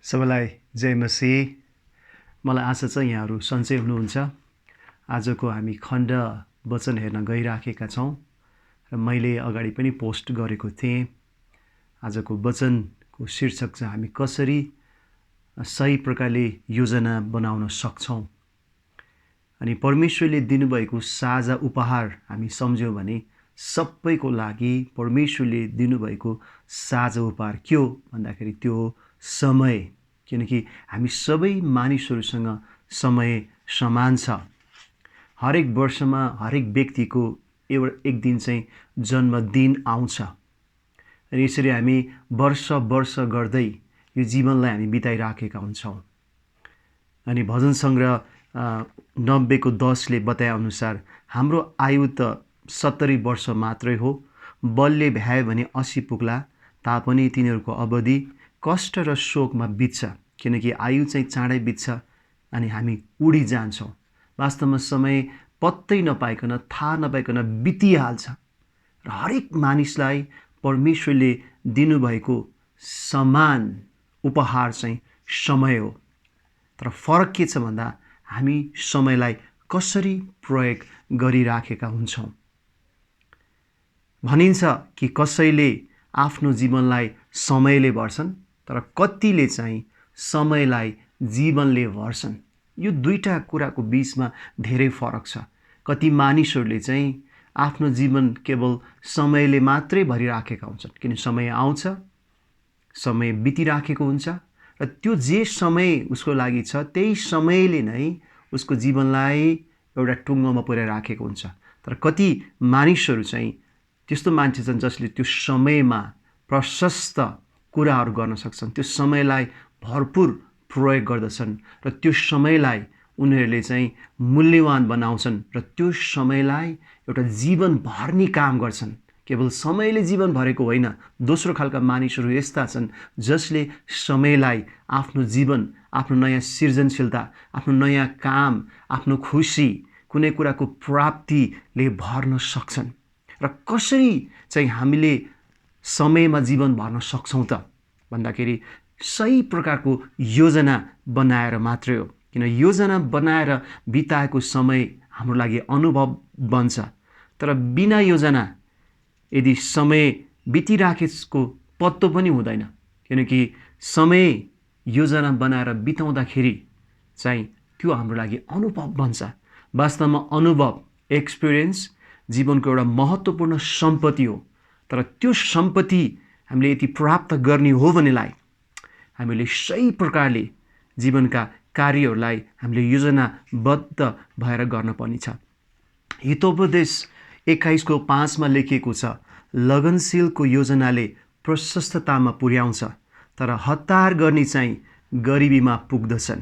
सबैलाई जय मसीह। मलाई आशा छ यहाँहरू सन्चै हुनुहुन्छ। आजको हामी खण्ड वचन हेर्न गइराखेका छौँ र मैले अगाडि पनि पोस्ट गरेको थिएँ। आजको वचनको शीर्षक चाहिँ हामी कसरी सही प्रकारले योजना बनाउन सक्छौँ। अनि परमेश्वरले दिनुभएको साझा उपहार हामी सम्झ्यौँ भने सबैको लागि परमेश्वरले दिनुभएको साझा उपहार के हो भन्दाखेरि त्यो हो समय। किनकि हामी सबै मानिसहरूसँग समय समान छ। हरेक वर्षमा हरेक व्यक्तिको एक दिन चाहिँ जन्मदिन आउँछ। अनि यसरी हामी वर्ष गर्दै यो जीवनलाई हामी बिताइराखेका हुन्छौँ। अनि भजन सङ्ग्रह 90:10 बताए अनुसार हाम्रो आयु त 70 वर्ष मात्रै हो। बलले भ्यायो भने 80 पुग्ला, तापनि तिनीहरूको अवधि कष्ट र शोकमा बित्छ। किनकि आयु चाहिँ चाँडै बित्छ अनि हामी उडी जान्छौँ। वास्तवमा समय पत्तै नपाइकन, थाहा नपाइकन बितिहाल्छ। र हरेक मानिसलाई परमेश्वरले दिनुभएको समान उपहार चाहिँ समय हो। तर फरक के छ भन्दा हामी समयलाई कसरी प्रयोग गरिराखेका हुन्छौँ। भनिन्छ कि कसैले आफ्नो जीवनलाई समयले भर्छन्, तर कतिले चाहिँ समयलाई जीवनले भर्छन्। यो दुईटा कुराको बीचमा धेरै फरक छ। कति मानिसहरूले चाहिँ आफ्नो जीवन केवल समयले मात्रै भरिराखेका हुन्छन्। किन समय आउँछ, समय बितिराखेको हुन्छ र त्यो जे समय उसको लागि छ त्यही समयले नै उसको जीवनलाई एउटा टुङ्गोमा पुर्याइराखेको हुन्छ। तर कति मानिसहरू चाहिँ त्यस्तो मान्छे छन् जसले त्यो समयमा प्रशस्त कुराहरू गर्न सक्छन्, त्यो समयलाई भरपुर प्रयोग गर्दछन् र त्यो समयलाई उनीहरूले चाहिँ मूल्यवान बनाउँछन् र त्यो समयलाई एउटा जीवन भर्ने काम गर्छन्। केवल समयले जीवन भरेको होइन, दोस्रो खालका मानिसहरू यस्ता छन् जसले समयलाई आफ्नो जीवन, आफ्नो नयाँ सृजनशीलता, आफ्नो नयाँ काम, आफ्नो खुसी, कुनै कुराको प्राप्तिले भर्न सक्छन्। र कसरी चाहिँ हामीले समयमा जीवन भर्न सक्छौँ त भन्दाखेरि सही प्रकारको योजना बनाएर मात्रै हो। किन योजना बनाएर बिताएको समय हाम्रो लागि अनुभव बन्छ। तर बिना योजना यदि समय बितिराखेको पत्तो पनि हुँदैन। किनकि समय योजना बनाएर बिताउँदाखेरि चाहिँ त्यो हाम्रो लागि अनुभव बन्छ। वास्तवमा अनुभव, एक्सपिरियन्स जीवनको एउटा महत्त्वपूर्ण सम्पत्ति हो। तर त्यो सम्पत्ति हामीले यदि प्राप्त गर्ने हो भनेलाई हामीले सही प्रकारले जीवनका कार्यहरूलाई हामीले योजनाबद्ध भएर गर्नुपर्ने छ। हितोपदेश 21:5 लेखिएको छ, लगनशीलको योजनाले प्रशस्ततामा पुर्याउँछ, तर हतार गर्ने चाहिँ गरिबीमा पुग्दछन्।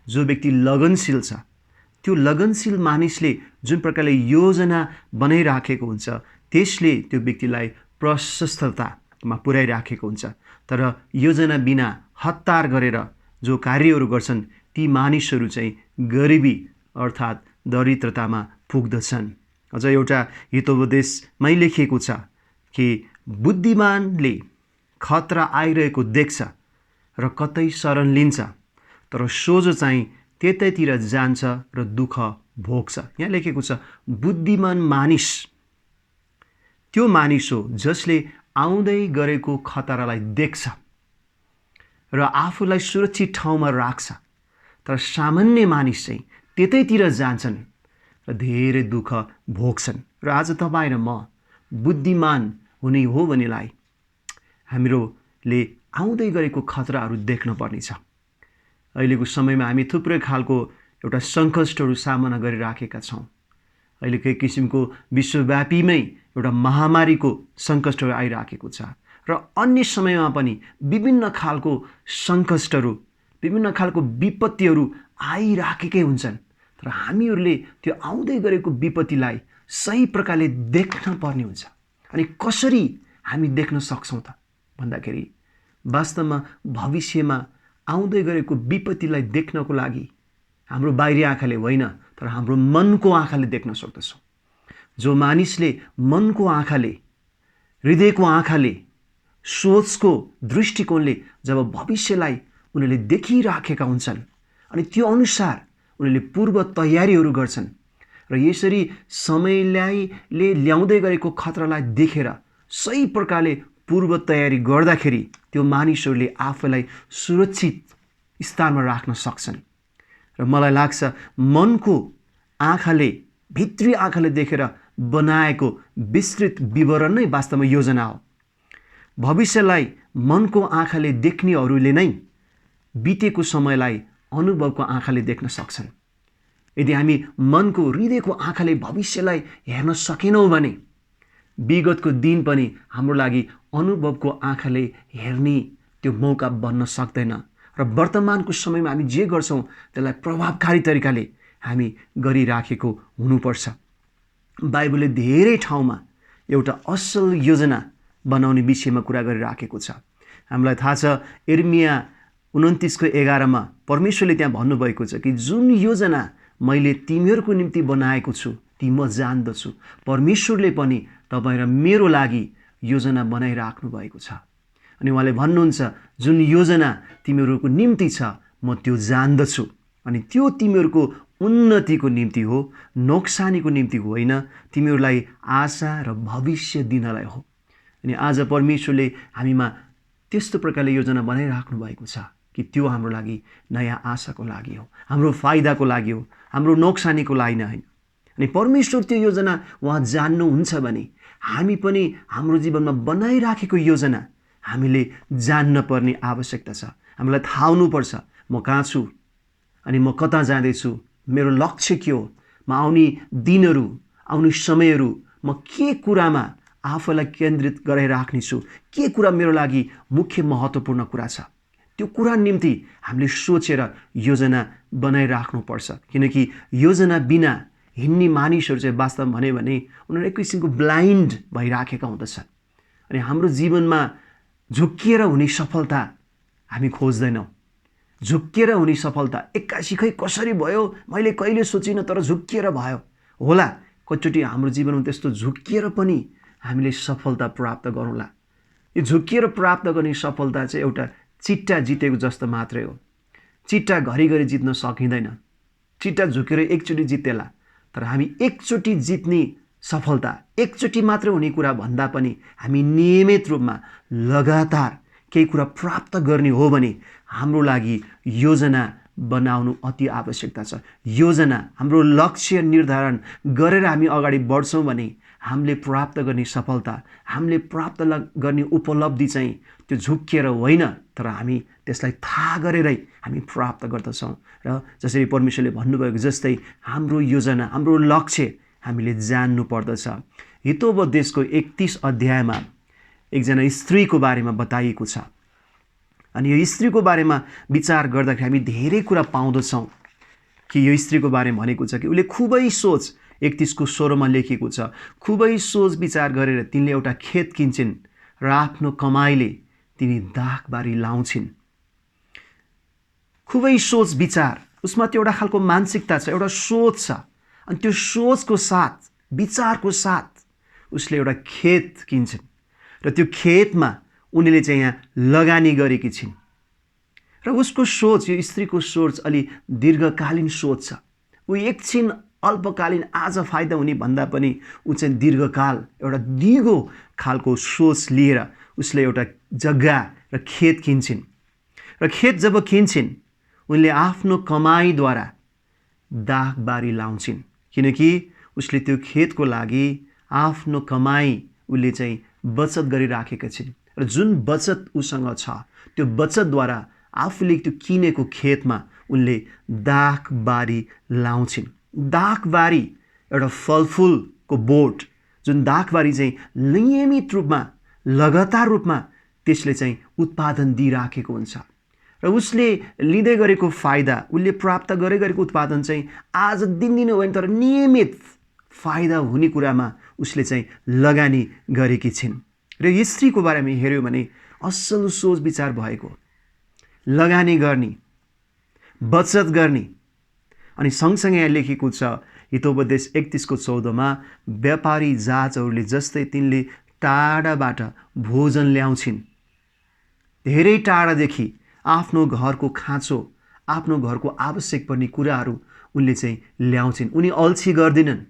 जो व्यक्ति लगनशील छ, त्यो लगनशील मानिसले जुन प्रकारले योजना बनाइराखेको हुन्छ त्यसले त्यो व्यक्तिलाई प्रशस्ततामा पुर्याइराखेको हुन्छ। तर योजना बिना हतार गरेर जो कार्यहरू गर्छन् ती मानिसहरू चाहिँ गरिबी अर्थात् दरिद्रतामा पुग्दछन्। अझ एउटा हितोपदेशमै लेखिएको छ कि बुद्धिमानले खतरा आइरहेको देख्छ र कतै शरण लिन्छ, तर सोझो चाहिँ त्यतैतिर जान्छ र दुःख भोग्छ। यहाँ लेखेको छ बुद्धिमान मानिस त्यो मानिस हो जसले आउँदै गरेको खतरालाई देख्छ र आफूलाई सुरक्षित ठाउँमा राख्छ। तर सामान्य मानिस चाहिँ त्यतैतिर जान्छन् र धेरै दुःख भोग्छन्। र आज तपाईँ र म बुद्धिमान हुने हो भनेलाई हामीहरूले आउँदै गरेको खतराहरू देख्न पर्नेछ। अहिलेको समयमा हामी थुप्रै खालको एउटा सङ्कटहरू सामना गरिराखेका छौँ। अहिले केही किसिमको विश्वव्यापीमै एउटा महामारीको सङ्कटहरू आइराखेको छ र अन्य समयमा पनि विभिन्न खालको सङ्कटहरू, विभिन्न खालको विपत्तिहरू आइराखेकै हुन्छन्। तर हामीहरूले त्यो आउँदै गरेको विपत्तिलाई सही प्रकारले देख्न पर्ने हुन्छ। अनि कसरी हामी देख्न सक्छौँ त भन्दाखेरि वास्तवमा भविष्यमा आउँदै गरेको विपत्तिलाई देख्नको लागि हाम्रो बाहिरी आँखाले होइन, तर हाम्रो मनको आँखाले देख्न सक्दछौँ। जो मानिसले मनको आँखाले, हृदयको आँखाले, सोचको दृष्टिकोणले जब भविष्यलाई उनीहरूले देखिराखेका हुन्छन् अनि त्यो अनुसार उनीहरूले पूर्व तयारीहरू गर्छन् र यसरी समयले ल्याउँदै गरेको खतरालाई देखेर सही प्रकारले पूर्व तयारी गर्दाखेरि त्यो मानिसहरूले आफूलाई सुरक्षित स्थानमा राख्न सक्छन्। र मलाई लाग्छ मनको आँखाले, भित्री आँखाले देखेर बनाएको विस्तृत विवरण नै वास्तवमा योजना हो। भविष्यलाई मनको आँखाले देख्नेहरूले नै बितेको समयलाई अनुभवको आँखाले देख्न सक्छन्। यदि हामी मनको, हृदयको आँखाले भविष्यलाई हेर्न सकेनौँ भने विगतको दिन पनि हाम्रो लागि अनुभवको आँखाले हेर्ने त्यो मौका बन्न सक्दैन र वर्तमानको समयमा हामी जे गर्छौँ त्यसलाई प्रभावकारी तरिकाले हामी गरिराखेको हुनुपर्छ। बाइबलले धेरै ठाउँमा एउटा असल योजना बनाउने विषयमा कुरा गरिराखेको छ। हामीलाई थाहा छ यिर्मिया 29:11 परमेश्वरले त्यहाँ भन्नुभएको छ कि जुन योजना मैले तिमीहरूको निम्ति बनाएको छु ती म जान्दछु। परमेश्वरले पनि तपाईँ र मेरो लागि योजना बनाइराख्नु भएको छ। अनि उहाँले भन्नुहुन्छ जुन योजना तिमीहरूको निम्ति छ म त्यो जान्दछु अनि त्यो तिमीहरूको उन्नतिको निम्ति हो, नोक्सानीको निम्ति होइन, तिमीहरूलाई आशा र भविष्य दिनलाई हो। अनि आज परमेश्वरले हामीमा त्यस्तो प्रकारले योजना बनाइराख्नु भएको छ कि त्यो हाम्रो लागि नयाँ आशाको लागि हो, हाम्रो फाइदाको लागि हो, हाम्रो नोक्सानीको लागि होइन। अनि परमेश्वर त्यो योजना उहाँ जान्नुहुन्छ भने हामी पनि हाम्रो जीवनमा बनाइराखेको योजना हामीले जान्न पर्ने आवश्यकता छ। हामीलाई थाहा हुनुपर्छ म कहाँ छु अनि म कता जाँदैछु, मेरो लक्ष्य के हो, म आउने दिनहरू, आउने समयहरू म के कुरामा आफूलाई केन्द्रित गराइराख्नेछु, के कुरा मेरो लागि मुख्य महत्त्वपूर्ण कुरा छ, त्यो कुरा निम्ति हामीले सोचेर योजना बनाइराख्नुपर्छ। किनकि योजना बिना हिँड्ने मानिसहरू चाहिँ वास्तवमा भन्यो भने उनीहरू एक किसिमको ब्लाइन्ड भइराखेका हुँदछन्। अनि हाम्रो जीवनमा झुक्किएर हुने सफलता हामी खोज्दैनौँ। झुक्किएर हुने सफलता एक्कासी खै कसरी भयो मैले कहिले सोचिनँ तर झुक्किएर भयो होला। कतिचोटि हाम्रो जीवनमा त्यस्तो झुक्किएर पनि हामीले सफलता प्राप्त गरौँला। यो झुक्किएर प्राप्त गर्ने सफलता चाहिँ एउटा चिट्टा जितेको जस्तो मात्रै हो। चिट्टा घरिघरि जित्न सकिँदैन। चिट्टा झुकेर एकचोटि जितेला, तर हामी एकचोटि जित्ने सफलता, एकचोटि मात्र हुने कुरा भन्दा पनि हामी नियमित रूपमा लगातार केही कुरा प्राप्त गर्ने हो भने हाम्रो लागि योजना बनाउनु अति आवश्यकता छ। योजना, हाम्रो लक्ष्य निर्धारण गरेर हामी अगाडि बढ्छौँ भने हामीले प्राप्त गर्ने सफलता, हामीले प्राप्त गर्ने उपलब्धि चाहिँ त्यो झुक्किएर होइन, तर हामी त्यसलाई थाहा गरेरै हामी प्राप्त गर्दछौँ। र जसरी परमेश्वरले भन्नुभएको जस्तै हाम्रो योजना, हाम्रो लक्ष्य हामीले जान्नु पर्दछ। हितोपदेशको 31 अध्यायमा एकजना स्त्रीको बारेमा बताइएको छ। अनि यो स्त्रीको बारेमा विचार गर्दाखेरि हामी धेरै कुरा पाउँदछौँ कि यो स्त्रीको बारेमा भनेको छ कि उसले खुबै सोच, 31:16 लेखिएको छ, खुबै सोच विचार गरेर तिनले एउटा खेत किन्छन् र आफ्नो कमाइले तिनी दाखबारी लाउँछिन्। खुबै सोच विचार, उसमा त्यो एउटा खालको मानसिकता छ, एउटा सोच छ। अनि त्यो सोचको साथ, विचारको साथ उसले एउटा खेत किन्छन् र त्यो खेतमा उनीले चाहिँ यहाँ लगानी गरेकी छिन्। र उसको सोच, यो स्त्रीको सोच अलि दीर्घकालीन सोच छ। ऊ एकछिन अल्पकालीन आज फाइदा हुने भन्दा पनि ऊ चाहिँ दीर्घकाल एउटा दिगो खालको सोच लिएर उसले एउटा जग्गा र खेत किन्छन्। र खेत जब किन्छन् उनले आफ्नो कमाईद्वारा दाखबारी लाउँछिन्, किनकि उसले त्यो खेतको लागि आफ्नो कमाई उसले चाहिँ बचत गरिराखेका छिन्। र जुन बचत उसँग छ त्यो बचतद्वारा आफूले त्यो किनेको खेतमा उनले दाखबारी लाउँछिन्। दाखबारी एउटा फलफुलको बोट, जुन दाखबारी चाहिँ नियमित रूपमा, लगातार रूपमा त्यसले चाहिँ उत्पादन दिइराखेको हुन्छ। र उसले लिँदै गरेको फाइदा, उसले प्राप्त गरेको उत्पादन चाहिँ आज दिनदिनै होइन तर नियमित फाइदा हुने कुरामा उसले चाहिँ लगानी गरेकी छिन्। र स्त्रीको बारेमा हेऱ्यो भने असल सोच विचार भएको, लगानी गर्ने, बचत गर्ने। अनि सँगसँगै यहाँ लेखेको छ हितोपदेश 31:14 व्यापारी जहाजहरूले जस्तै तिनले टाढाबाट भोजन ल्याउँछिन्। धेरै टाढादेखि आफ्नो घरको खाँचो, आफ्नो घरको आवश्यक पर्ने कुराहरू उनले चाहिँ ल्याउँछिन्। उनी अल्छी गर्दिनन्।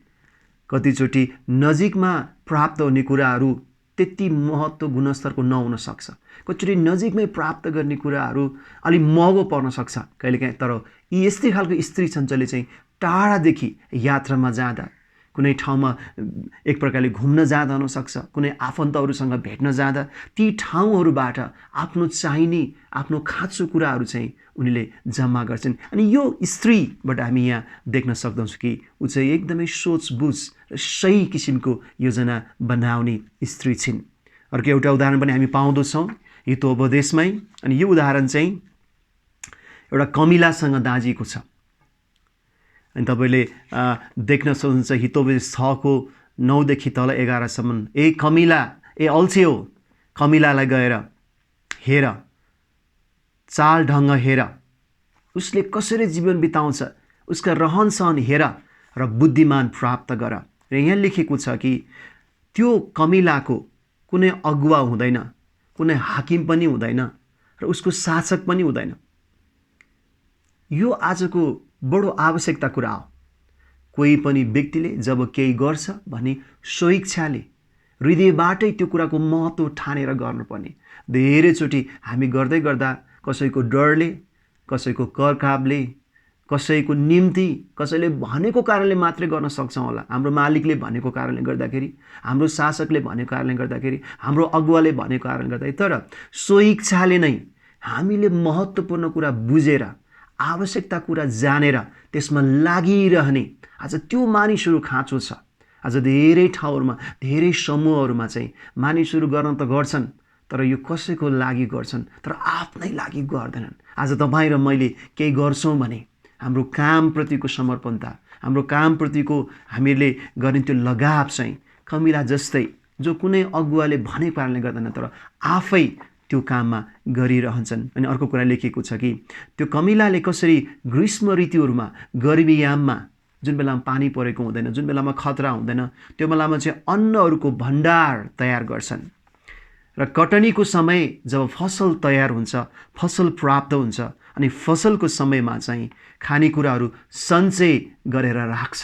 कतिचोटि नजिकमा प्राप्त हुने कुराहरू त्यति महत्त्व गुणस्तरको नहुन सक्छ। कतिचोटि नजिकमै प्राप्त गर्ने कुराहरू अलि महँगो पर्न सक्छ कहिलेकाहीँ। तर यी यस्तै खालको स्त्री छन् जसले चाहिँ टाढादेखि यात्रामा जाँदा, कुनै ठाउँमा एक प्रकारले घुम्न जाँदा हुनसक्छ, कुनै आफन्तहरूसँग भेट्न जाँदा ती ठाउँहरूबाट आफ्नो चाहिने, आफ्नो खाँचो कुराहरू चाहिँ उनीले जम्मा गर्छन्। अनि यो स्त्रीबाट हामी यहाँ देख्न सक्दछौँ कि ऊ चाहिँ एकदमै सोचबुझ र सही किसिमको योजना बनाउने स्त्री छिन्। अर्को एउटा उदाहरण पनि हामी पाउँदछौँ हितोपदेशमै। अनि यो उदाहरण चाहिँ एउटा कमिलासँग दाँजिएको छ। अनि तपाईँले देख्न सक्नुहुन्छ हितोपदेश 6:9 तल 11सम्म। ए कमिला, ए अल्छे हो, कमिलालाई गएर हेर, चाल ढङ्ग हेर, उसले कसरी जीवन बिताउँछ, उसका रहन सहन हेर र बुद्धिमान प्राप्त गर। र यहाँ लेखेको छ कि त्यो कमिलाको कुनै अगुवा हुँदैन, कुनै हाकिम पनि हुँदैन र उसको शासक पनि हुँदैन। यो आजको बडो आवश्यकता कुरा हो। कोही पनि व्यक्तिले जब केही गर्छ भने स्वेच्छाले, हृदयबाटै त्यो कुराको महत्त्व ठानेर गर्नुपर्ने। धेरैचोटि हामी गर्दै गर्दा कसैको डरले, कसैको करकापले, कसैको निम्ति, कसैले भनेको कारणले मात्रै गर्न सक्छौँ होला। हाम्रो मालिकले भनेको कारणले गर्दाखेरि, हाम्रो शासकले भनेको कारणले गर्दाखेरि, हाम्रो अगुवाले भनेको कारणले गर्दाखेरि। तर स्वेच्छाले नै हामीले महत्त्वपूर्ण कुरा बुझेर, आवश्यकता कुरा जानेर त्यसमा लागिरहने आज त्यो मानिसहरू खाँचो छ। आज धेरै ठाउँहरूमा, धेरै समूहहरूमा चाहिँ मानिसहरू गर्न त गर्छन्, तर यो कसैको लागि गर्छन्, तर आफ्नै लागि गर्दैनन्। आज तपाईँ र मैले केही गर्छौँ भने हाम्रो कामप्रतिको समर्पणता, हाम्रो कामप्रतिको हामीले गर्ने त्यो लगाव चाहिँ कमिला जस्तै, जो कुनै अगुवाले भनेको कारणले गर्दैन तर आफै त्यो काममा गरिरहन्छन्। अनि अर्को कुरा लेखिएको छ कि त्यो कमिलाले कसरी ग्रीष्म ऋतुहरूमा, गर्मीयाममा, जुन बेलामा पानी परेको हुँदैन, जुन बेलामा खतरा हुँदैन, त्यो बेलामा चाहिँ अन्नहरूको भण्डार तयार गर्छन्। र कटनीको समय जब फसल तयार हुन्छ, फसल प्राप्त हुन्छ, अनि फसलको समयमा चाहिँ खानेकुराहरू सञ्चय गरेर राख्छ।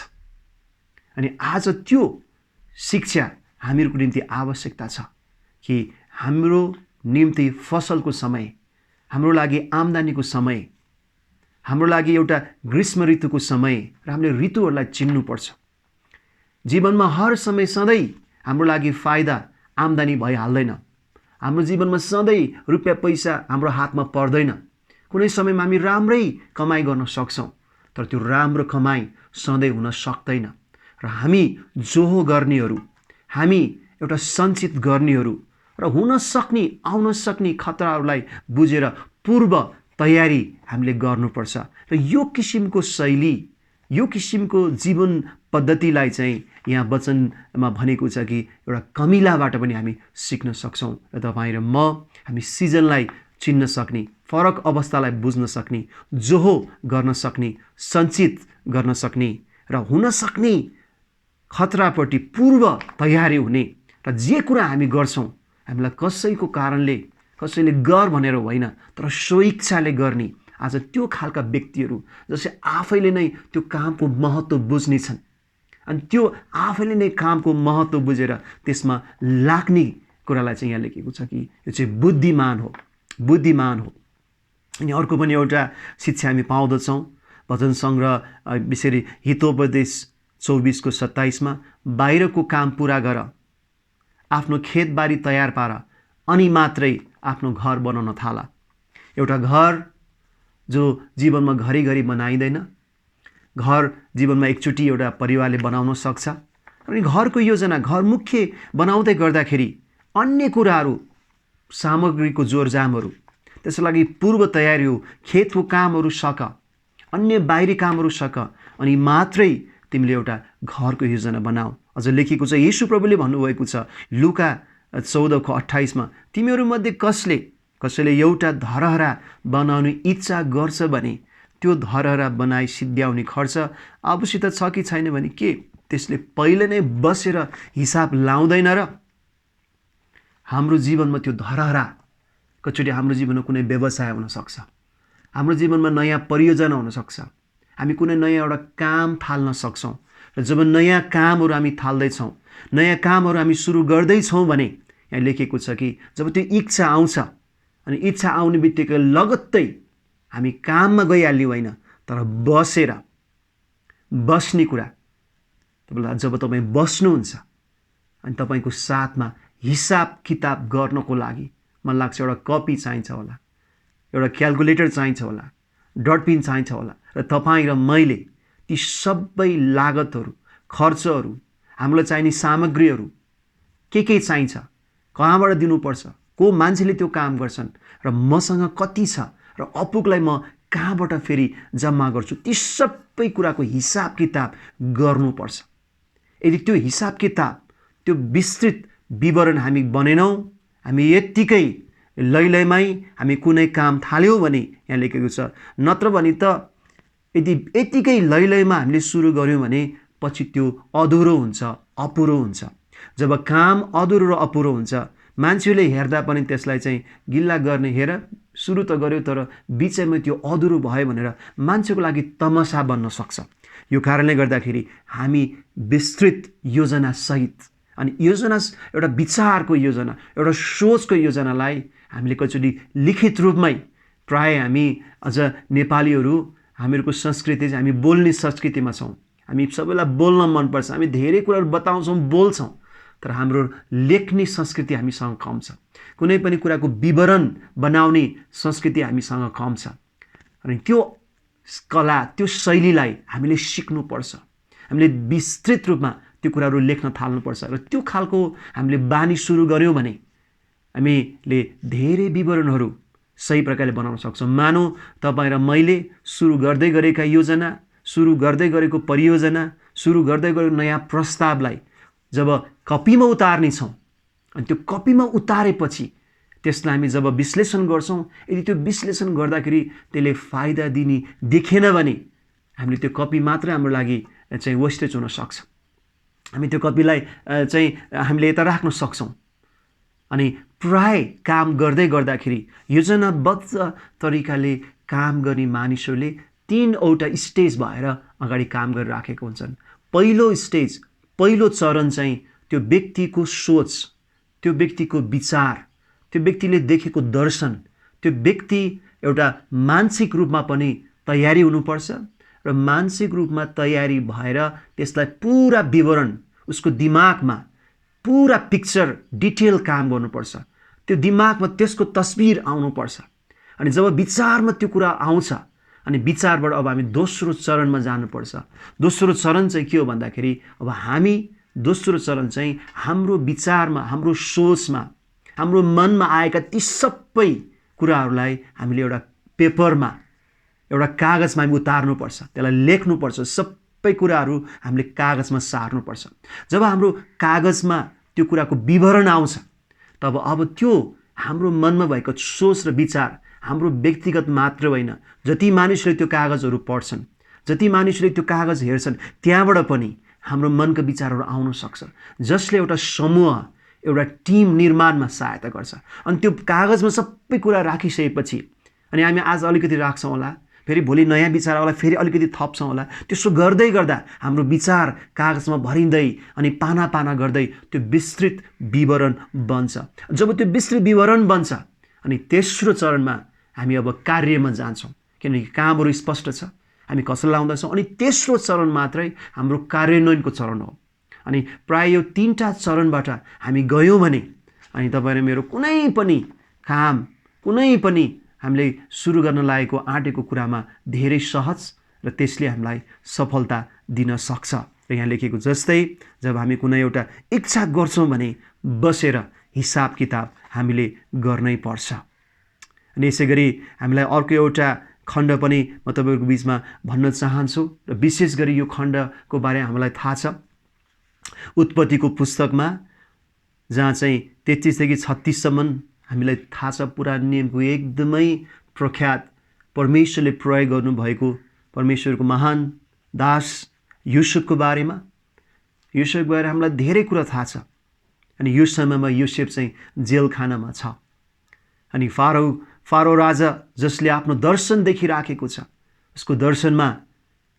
अनि आज त्यो शिक्षा हामीहरूको निम्ति आवश्यकता छ कि हाम्रो निम्ति फसलको समय, हाम्रो लागि आम्दानीको समय, हाम्रो लागि एउटा ग्रीष्म ऋतुको समय र हामीले ऋतुहरूलाई चिन्नुपर्छ। जीवनमा हर समय सधैँ हाम्रो लागि फाइदा, आम्दानी भइहाल्दैन। हाम्रो जीवनमा सधैँ रुपियाँ पैसा हाम्रो हातमा पर्दैन। कुनै समयमा हामी राम्रै कमाइ गर्न सक्छौँ, तर त्यो राम्रो कमाइ सधैँ हुन सक्दैन। र हामी जोहो गर्नेहरू, हामी एउटा सञ्चित गर्नेहरू र हुन सक्ने, आउन सक्ने खतराहरूलाई बुझेर पूर्व तयारी हामीले गर्नुपर्छ। र यो किसिमको शैली, यो किसिमको जीवन पद्धतिलाई चाहिँ यहाँ वचनमा भनेको छ कि एउटा कमिलाबाट पनि हामी सिक्न सक्छौँ। र तपाईँ र म, हामी सिजनलाई चिन्न सक्ने, फरक अवस्थालाई बुझ्न सक्ने, जोहो गर्न सक्ने, सञ्चित गर्न सक्ने र हुन सक्ने खतरापट्टि पूर्व तयारी हुने। र जे कुरा हामी गर्छौँ हामीलाई कसैको कारणले, कसैले गर भनेर होइन, तर स्वेच्छाले गर्ने। आज त्यो खालका व्यक्तिहरू जसले आफैले नै त्यो कामको महत्त्व बुझ्ने छन्, अनि त्यो आफैले नै कामको महत्त्व बुझेर त्यसमा लाग्ने कुरालाई चाहिँ यहाँ लेखेको छ कि यो चाहिँ बुद्धिमान हो, बुद्धिमान हो। अनि अर्को पनि एउटा शिक्षा हामी पाउँदछौँ भजन सङ्ग्रह विषय हितोपदेश 24:27 बाहिरको काम पुरा गर, आफ्नो खेतबारी तयार पार, अनि मात्रै आफ्नो घर बनाउन थाला। एउटा घर जो जीवनमा घरिघरि बनाइँदैन। घर जीवनमा एकचोटि एउटा परिवारले बनाउन सक्छ। अनि घरको योजना, घर मुख्य बनाउँदै गर्दाखेरि अन्य कुराहरू, सामग्रीको जोरजामहरू, त्यसको लागि पूर्व तयारी हो, खेतको कामहरू सक, अन्य बाहिरी कामहरू सक, अनि मात्रै तिमीले एउटा घरको योजना बनाऊ। अझ लेखेको छ, येशू प्रभुले भन्नुभएको छ लुका 14:28 तिमीहरूमध्ये कसैले एउटा धरहरा बनाउने इच्छा गर्छ भने त्यो धरहरा बनाई सिद्ध्याउने खर्च आफूसित छ कि छैन भने के त्यसले पहिले नै बसेर हिसाब लाउँदैन र? हाम्रो जीवनमा त्यो धरहरा कतिचोटि हाम्रो जीवनमा कुनै व्यवसाय हुनसक्छ, हाम्रो जीवनमा नयाँ परियोजना हुनसक्छ, हामी कुनै नयाँ एउटा काम थाल्न सक्छौँ र जब नयाँ कामहरू हामी थाल्दैछौँ, नयाँ कामहरू हामी सुरु गर्दैछौँ भने यहाँ लेखेको छ कि जब त्यो इच्छा आउँछ अनि इच्छा आउने बित्तिकै लगत्तै हामी काममा गइहाल्ने होइन, तर बस्ने कुरा जब तपाईँ बस्नुहुन्छ अनि तपाईँको साथमा हिसाब किताब गर्नको लागि मलाई लाग्छ एउटा कपी चाहिन्छ होला, एउटा क्यालकुलेटर चाहिन्छ होला, डटपिन चाहिन्छ होला र तपाईँ र मैले ती सबै लागतहरू, खर्चहरू, हामीलाई चाहिने सामग्रीहरू के चाहिन्छ, कहाँबाट दिनुपर्छ, को मान्छेले त्यो काम गर्छन् र मसँग कति छ र अपुगलाई म कहाँबाट फेरि जम्मा गर्छु, ती सबै कुराको हिसाब किताब गर्नुपर्छ। यदि त्यो हिसाब किताब, त्यो विस्तृत विवरण हामी बनेनौँ, हामी यत्तिकै लैलैमै हामी कुनै काम थाल्यौँ भने यहाँ लेखेको छ, नत्र भने त यदि यत्तिकै लैलैमा हामीले सुरु गऱ्यौँ भने पछि त्यो अधुरो हुन्छ, अपुरो हुन्छ। जब काम अधुरो र अपुरो हुन्छ, मान्छेले हेर्दा पनि त्यसलाई चाहिँ गिल्ला गर्ने, हेर सुरु त गर्यो तर बिचैमा त्यो अधुरो भयो भनेर मान्छेको लागि तमासा बन्न सक्छ। यो कारणले गर्दाखेरि हामी विस्तृत योजनासहित, अनि योजना एउटा विचारको योजना, एउटा सोचको योजनालाई हामीले कतिचोटि लिखित रूपमै, प्राय हामी अझ नेपालीहरू हामीहरूको संस्कृति चाहिँ हामी बोल्ने संस्कृतिमा छौँ, हामी सबैलाई बोल्न मनपर्छ, हामी धेरै कुराहरू बताउँछौँ, बोल्छौँ, तर हाम्रो लेख्ने संस्कृति हामीसँग कम छ। कुनै पनि कुराको विवरण बनाउने संस्कृति हामीसँग कम छ। अनि त्यो कला, त्यो शैलीलाई हामीले सिक्नुपर्छ, हामीले विस्तृत रूपमा त्यो कुराहरू लेख्न थाल्नुपर्छ र त्यो खालको हामीले बानी सुरु गऱ्यौँ भने हामीले धेरै विवरणहरू सही प्रकारले बनाउन सक्छौँ। मानौँ तपाईँ र मैले सुरु गर्दै गरेका योजना, सुरु गर्दै गरेको परियोजना, सुरु गर्दै गरेको नयाँ प्रस्तावलाई जब कपीमा उतार्नेछौँ अनि त्यो कपीमा उतारेपछि त्यसलाई हामी जब विश्लेषण गर्छौँ, यदि त्यो विश्लेषण गर्दाखेरि त्यसले फाइदा दिने देखेन भने हामीले त्यो कपी मात्रै हाम्रो लागि चाहिँ वेस्टेज हुन सक्छ। हामी त्यो कपीलाई चाहिँ हामीले यता राख्न सक्छौँ। अनि प्राय काम गर्दै गर्दाखेरि योजनाबद्ध तरिकाले काम गर्ने मानिसहरूले 3वटा स्टेज भएर अगाडि काम गरिराखेको हुन्छन्। पहिलो स्टेज, पहिलो चरण चाहिँ त्यो व्यक्तिको सोच, त्यो व्यक्तिको विचार, त्यो व्यक्तिले देखेको दर्शन, त्यो व्यक्ति एउटा मानसिक रूपमा पनि तयारी हुनुपर्छ र मानसिक रूपमा तयारी भएर त्यसलाई पुरा विवरण उसको दिमागमा पुरा पिक्चर डिटेल काम गर्नुपर्छ। त्यो दिमागमा त्यसको तस्बिर आउनुपर्छ। अनि जब विचारमा त्यो कुरा आउँछ अनि विचारबाट अब हामी दोस्रो चरणमा जानुपर्छ। दोस्रो चरण चाहिँ के हो भन्दाखेरि अब हामी दोस्रो चरण चाहिँ हाम्रो विचारमा, हाम्रो सोचमा, हाम्रो मनमा आएका ती सबै कुराहरूलाई हामीले एउटा पेपरमा, एउटा कागजमा हामी उतार्नुपर्छ, त्यसलाई लेख्नुपर्छ। सबै कुराहरू हामीले कागजमा सार्नुपर्छ। जब हाम्रो कागजमा त्यो कुराको विवरण आउँछ तब अब त्यो हाम्रो मनमा भएको सोच र विचार हाम्रो व्यक्तिगत मात्र होइन, जति मानिसले त्यो कागजहरू पढ्छन्, जति मानिसले त्यो कागज हेर्छन्, त्यहाँबाट पनि हाम्रो मनका विचारहरू आउन सक्छ, जसले एउटा समूह, एउटा टिम निर्माणमा सहायता गर्छ। अनि त्यो कागजमा सबै कुरा राखिसकेपछि अनि हामी आज अलिकति राख्छौँ होला, फेरि भोलि नयाँ विचार आउला, फेरि अलिकति थप्छौँ होला। त्यसो गर्दै गर्दा हाम्रो विचार कागजमा भरिँदै अनि पाना पाना गर्दै त्यो विस्तृत विवरण बन्छ। जब त्यो विस्तृत विवरण बन्छ अनि तेस्रो चरणमा हामी अब कार्यमा जान्छौँ, किनकि कामहरू स्पष्ट छ, हामी कसरी लाउँदैछौँ। अनि तेस्रो चरण मात्रै हाम्रो कार्यान्वयनको चरण हो। अनि प्राय यो 3टा चरणबाट हामी गयौँ भने अनि तपाईँ र मेरो कुनै पनि काम, कुनै पनि हामीले सुरु गर्न लागेको आँटेको कुरामा धेरै सहज र त्यसले हामीलाई सफलता दिन सक्छ। र यहाँ लेखेको जस्तै जब हामी कुनै एउटा इच्छा गर्छौँ भने बसेर हिसाब किताब हामीले गर्नै पर्छ। अनि यसै गरी हामीलाई अर्को एउटा खण्ड पनि म तपाईँहरूको बिचमा भन्न चाहन्छु र विशेष गरी यो खण्डको बारे हामीलाई थाहा छ उत्पत्तिको पुस्तकमा, जहाँ चाहिँ 33 देखि 36सम्म हामीलाई थाहा छ पुरानो नियमको एकदमै प्रख्यात परमेश्वरले प्रयोग गर्नुभएको परमेश्वरको महान दास युसुफको बारेमा। युसुफको बारेमा हामीलाई धेरै कुरा थाहा छ। अनि यो समयमा युसुफ चाहिँ जेलखानामा छ अनि फारो राजा जसले आफ्नो दर्शन देखिराखेको छ, उसको दर्शनमा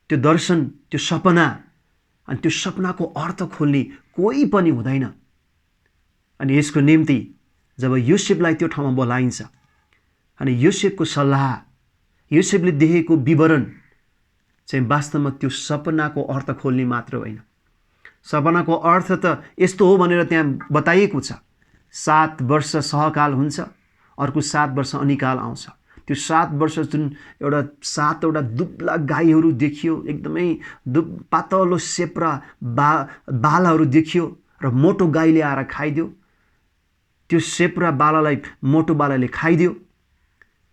त्यो दर्शन, त्यो सपना अनि त्यो सपनाको अर्थ खोल्ने कोही पनि हुँदैन। अनि यसको निम्ति जब योसेफलाई त्यो ठाउँमा बोलाइन्छ अनि योसेफको सल्लाह, योसेफले देखेको विवरण चाहिँ वास्तवमा त्यो सपनाको अर्थ खोल्ने मात्र होइन। सपनाको अर्थ त यस्तो हो भनेर त्यहाँ बताइएको छ। 7 वर्ष सहकाल हुन्छ, अर्को 7 वर्ष अनिकाल आउँछ। त्यो 7 वर्ष जुन एउटा 7वटा दुब्ला गाईहरू देखियो, एकदमै पातलो सेप्रा बालाहरू देखियो र मोटो गाईले आएर खाइदियो। त्यो सेप्रा बालालाई मोटो बालाले खाइदियो।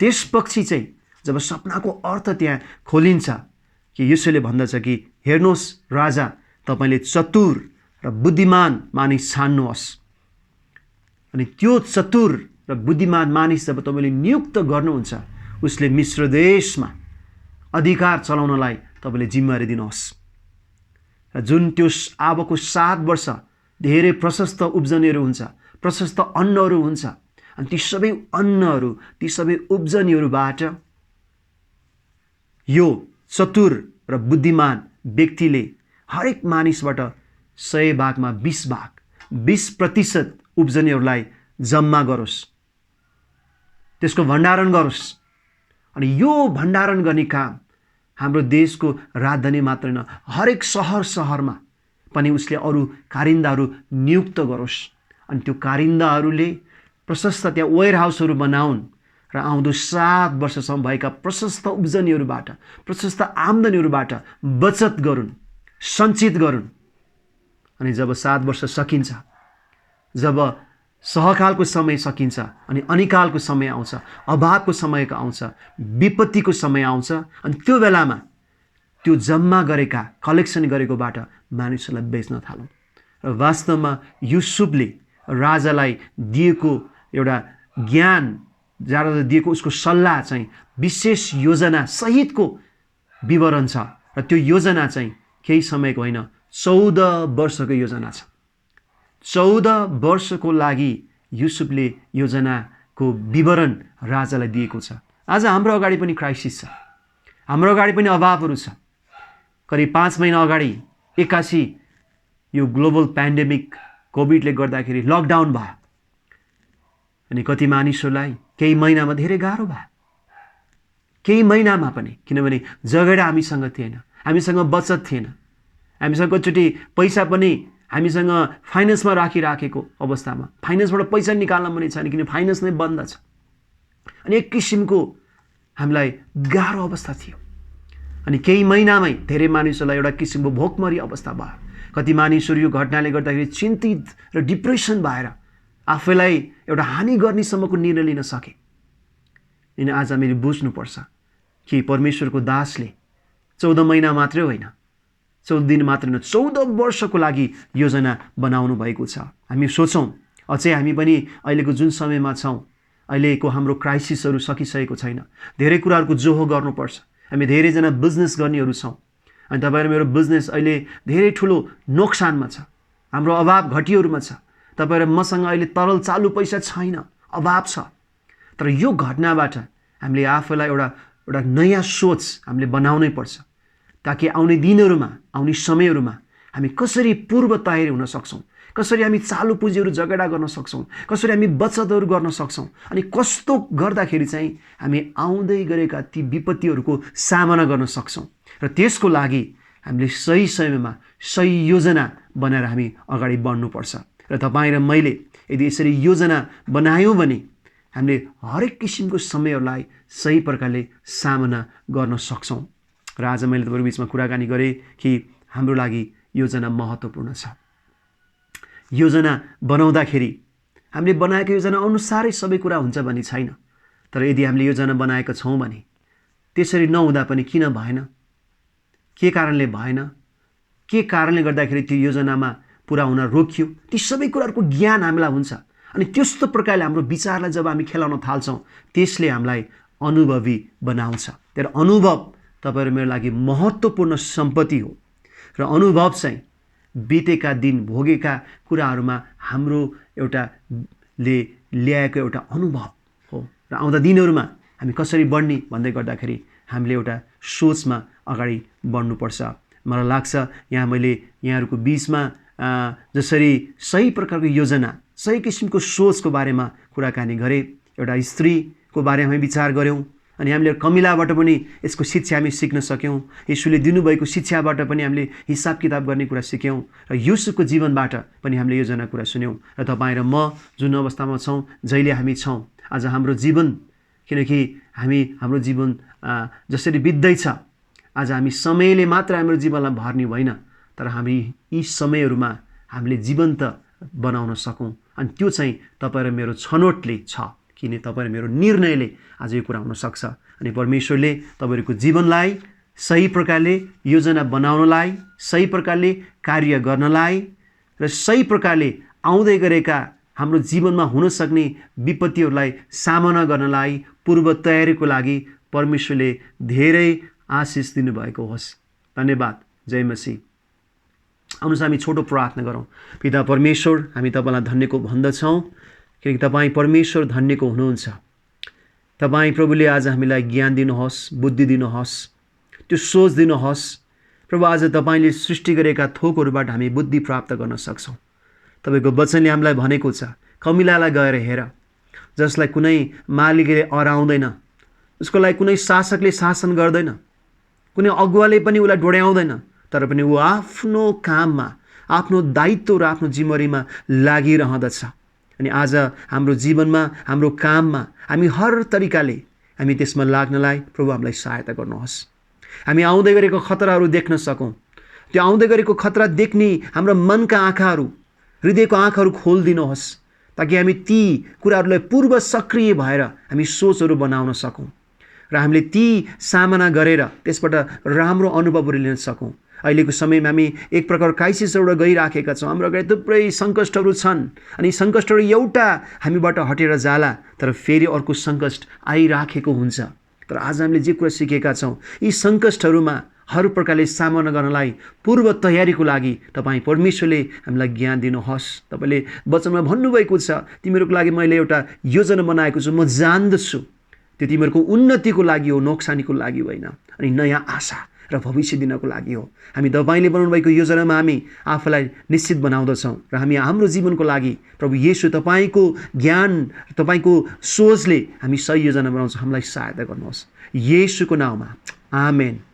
त्यसपछि चाहिँ जब सपनाको अर्थ त्यहाँ खोलिन्छ कि यसोले भन्दछ कि हेर्नुहोस् राजा, तपाईँले चतुर र बुद्धिमान मानिस छान्नुहोस्। अनि त्यो चतुर र बुद्धिमान मानिस जब तपाईँले नियुक्त गर्नुहुन्छ, उसले मिश्र देशमा अधिकार चलाउनलाई तपाईँले जिम्मेवारी दिनुहोस्। र जुन त्यो अबको 7 वर्ष धेरै प्रशस्त उब्जनीहरू हुन्छ, प्रशस्त अन्नहरू हुन्छ, अनि ती सबै अन्नहरू, ती सबै उब्जनीहरूबाट यो चतुर र बुद्धिमान व्यक्तिले हरेक मानिसबाट 100 भागमा 20 भाग, 20% उब्जनीहरूलाई जम्मा गरोस्, त्यसको भण्डारण गरोस्। अनि यो भण्डारण गर्ने काम हाम्रो देशको राजधानी मात्र होइन, हरेक सहरमा पनि उसले अरू कारिन्दाहरू नियुक्त गरोस्। अनि त्यो कारिन्दाहरूले प्रशस्त त्यहाँ वेयर हाउसहरू बनाउन् र आउँदो 7 वर्षसम्म भएका प्रशस्त उब्जनीहरूबाट, प्रशस्त आम्दानीहरूबाट बचत गरून्, सञ्चित गरून्। अनि जब 7 वर्ष सकिन्छ, जब सहकालको समय सकिन्छ अनि अनिकालको समय आउँछ, अभावको समय आउँछ, विपत्तिको समय आउँछ, अनि त्यो बेलामा त्यो जम्मा गरेका, कलेक्सन गरेकोबाट मानिसहरूलाई बेच्न थालौँ। र वास्तवमा युसुफले राजालाई दिएको एउटा ज्ञान, राजाले दिएको उसको सल्लाह चाहिँ विशेष योजना सहितको विवरण छ। र त्यो योजना चाहिँ केही समयको होइन, 14 वर्षको योजना छ। 14 वर्षको लागि युसुफले योजनाको विवरण राजालाई दिएको छ। आज हाम्रो अगाडि पनि क्राइसिस छ, हाम्रो अगाडि पनि अभावहरू छ। करिब 5 महिना अगाडि एक्कासी यो ग्लोबल पेन्डेमिक कोभिडले गर्दाखेरि लकडाउन भयो। अनि कति मानिसहरूलाई केही महिनामा धेरै गाह्रो भयो, केही महिनामा पनि, किनभने जगेडा हामीसँग थिएन, हामीसँग बचत थिएन, हामीसँग कतिचोटि पैसा पनि हामीसँग फाइनेन्समा राखिराखेको अवस्थामा फाइनेन्सबाट पैसा निकाल्न पनि छैन, किन फाइनेन्स नै बन्द छ। अनि एक किसिमको हामीलाई गाह्रो अवस्था थियो। अनि केही महिनामै धेरै मानिसहरूलाई एउटा किसिमको भोकमरी अवस्था भयो। कति मानिसहरू यो घटनाले गर्दाखेरि चिन्तित र डिप्रेसन भएर आफैलाई एउटा हानि गर्नेसम्मको निर्णय लिन सके। अनि आज हामीले बुझ्नुपर्छ कि परमेश्वरको दासले 14 महिना मात्रै होइन, 14 दिन मात्र होइन, 14 वर्षको लागि योजना बनाउनु भएको छ। हामी सोचौँ अझै हामी पनि अहिलेको जुन समयमा छौँ, अहिलेको हाम्रो क्राइसिसहरू सकिसकेको छैन, धेरै कुराहरूको जोहो गर्नुपर्छ। हामी धेरैजना बिजनेस गर्नेहरू छौँ, अनि तपाईँहरू मेरो बिजनेस अहिले धेरै ठुलो नोक्सानमा छ, हाम्रो अभाव घटीहरूमा छ। तपाईँहरू मसँग अहिले तरल चालु पैसा छैन, अभाव छ। तर यो घटनाबाट हामीले आफूलाई एउटा नयाँ सोच हामीले बनाउनै पर्छ, ताकि आउने दिनहरूमा, आउने समयहरूमा हामी कसरी पूर्व तयारी हुन सक्छौँ, कसरी हामी चालु पुँजीहरू जगेडा गर्न सक्छौँ, कसरी हामी बचतहरू गर्न सक्छौँ, अनि कस्तो गर्दाखेरि चाहिँ हामी आउँदै गरेका ती विपत्तिहरूको सामना गर्न सक्छौँ। र त्यसको लागि हामीले सही समयमा सही योजना बनाएर हामी अगाडि बढ्नुपर्छ। र तपाईँ र मैले यदि यसरी योजना बनायौँ भने हामीले हरेक किसिमको समयहरूलाई सही प्रकारले सामना गर्न सक्छौँ। र आज मैले तपाईँको बिचमा कुराकानी गरेँ कि हाम्रो लागि योजना महत्त्वपूर्ण छ। योजना बनाउँदाखेरि हामीले बनाएको योजना अनुसारै सबै कुरा हुन्छ भन्ने छैन। तर यदि हामीले योजना बनाएका छौँ भने त्यसरी नहुँदा पनि किन भएन, के कारणले भएन, के कारणले गर्दाखेरि त्यो योजनामा पुरा हुन रोकियो, ती सबै कुराहरूको ज्ञान हामीलाई हुन्छ। अनि त्यस्तो प्रकारले हाम्रो विचारलाई जब हामी खेलाउन थाल्छौँ, त्यसले हामीलाई अनुभवी बनाउँछ। तर अनुभव तपाईँहरू मेरो लागि महत्त्वपूर्ण सम्पत्ति हो। र अनुभव चाहिँ बितेका दिन भोगेका कुराहरूमा हाम्रो एउटाले ल्याएको एउटा अनुभव हो। र आउँदा दिनहरूमा हामी कसरी बढ्ने भन्दै गर्दाखेरि हामीले एउटा सोचमा अगाडि बढ्नुपर्छ। मलाई लाग्छ मैले यहाँहरूको बिचमा जसरी सही प्रकारको योजना, सही किसिमको सोचको बारेमा कुराकानी गरेँ, एउटा स्त्रीको बारेमा हामी विचार गऱ्यौँ अनि हामीले कमिलाबाट पनि यसको शिक्षा हामी सिक्न सक्यौँ। येशूले दिनुभएको शिक्षाबाट पनि हामीले हिसाब किताब गर्ने कुरा सिक्यौँ र युसुफको जीवनबाट पनि हामीले योजना कुरा सुन्यौँ। र तपाईँ र म जुन अवस्थामा छौँ, जहिले हामी छौँ, आज हाम्रो जीवन, किनकि हाम्रो जीवन जसरी बित्दैछ, आज हामी समयले मात्र हाम्रो जीवनलाई भर्ने होइन, तर हामी यी समयहरूमा हामीले जीवन्त बनाउन सकौँ। अनि त्यो चाहिँ तपाईँ र मेरो छनौटले छ, किन तपाईँ र मेरो निर्णयले आज यो कुरा हुनसक्छ। अनि परमेश्वरले तपाईँहरूको जीवनलाई सही प्रकारले योजना बनाउनलाई, सही प्रकारले कार्य गर्नलाई र सही प्रकारले आउँदै गरेका हाम्रो जीवनमा हुनसक्ने विपत्तिहरूलाई सामना गर्नलाई पूर्व तयारीको लागि परमेश्वरले धेरै आशिष दिनुभएको होस्। धन्यवाद। जय मसीह। आउनुहोस् हामी छोटो प्रार्थना गरौँ। पिता परमेश्वर, हामी तपाईँलाई धन्यको भन्दछौँ, किनकि तपाईँ परमेश्वर धन्यको हुनुहुन्छ। तपाईँ प्रभुले आज हामीलाई ज्ञान दिनुहोस्, बुद्धि दिनुहोस्, त्यो सोच दिनुहोस्। प्रभु, आज तपाईँले सृष्टि गरेका थोकहरूबाट हामी बुद्धि प्राप्त गर्न सक्छौँ। तपाईँको वचनले हामीलाई भनेको छ, कमिलालाई गएर हेर, जसलाई कुनै मालिकले अराउँदैन, उसको लागि कुनै शासकले शासन गर्दैन, कुनै अगुवाले पनि उसलाई डोर्याउँदैन, तर पनि ऊ आफ्नो काममा, आफ्नो दायित्व र आफ्नो जिम्मेवारीमा लागिरहँदछ। अनि आज हाम्रो जीवनमा, हाम्रो काममा हामी हर तरिकाले हामी त्यसमा लाग्नलाई प्रभु हामीलाई सहायता गर्नुहोस्। हामी आउँदै गरेको खतराहरू देख्न सकौँ। त्यो आउँदै गरेको खतरा देख्ने हाम्रो मनका आँखाहरू, हृदयको आँखाहरू खोलिदिनुहोस्, ताकि हामी ती कुराहरूलाई पूर्व सक्रिय भएर हामी सोचहरू बनाउन सकौँ र हामीले ती सामना गरेर त्यसबाट राम्रो अनुभवहरू लिन सकौँ। अहिलेको समयमा हामी एक प्रकार क्राइसिसबाट गइराखेका छौँ। हाम्रो अगाडि थुप्रै सङ्कष्टहरू छन् अनि सङ्कष्टहरू एउटा हामीबाट हटेर जाला, तर फेरि अर्को सङ्कष्ट आइराखेको हुन्छ। तर आज हामीले जे कुरा सिकेका छौँ, यी सङ्कष्टहरूमा हर प्रकारले सामना गर्नलाई पूर्व तयारीको लागि तपाईँ परमेश्वरले हामीलाई ज्ञान दिनुहोस्। तपाईँले वचनमा भन्नुभएको छ, तिमीहरूको लागि मैले एउटा योजना बनाएको छु, म जान्दछु त्यो तिमीहरूको उन्नतिको लागि हो, नोक्सानीको लागि होइन, अनि नयाँ आशा र भविष्य दिनको लागि हो। हामी तपाईँले बनाउनुभएको योजनामा हामी आफूलाई निश्चित बनाउँदछौँ र हामी हाम्रो जीवनको लागि प्रभु येशू तपाईँको ज्ञान, तपाईँको सोचले हामी सही योजना बनाउँछौँ। हामीलाई सहायता गर्नुहोस्, येशूको नाउँमा, आमेन।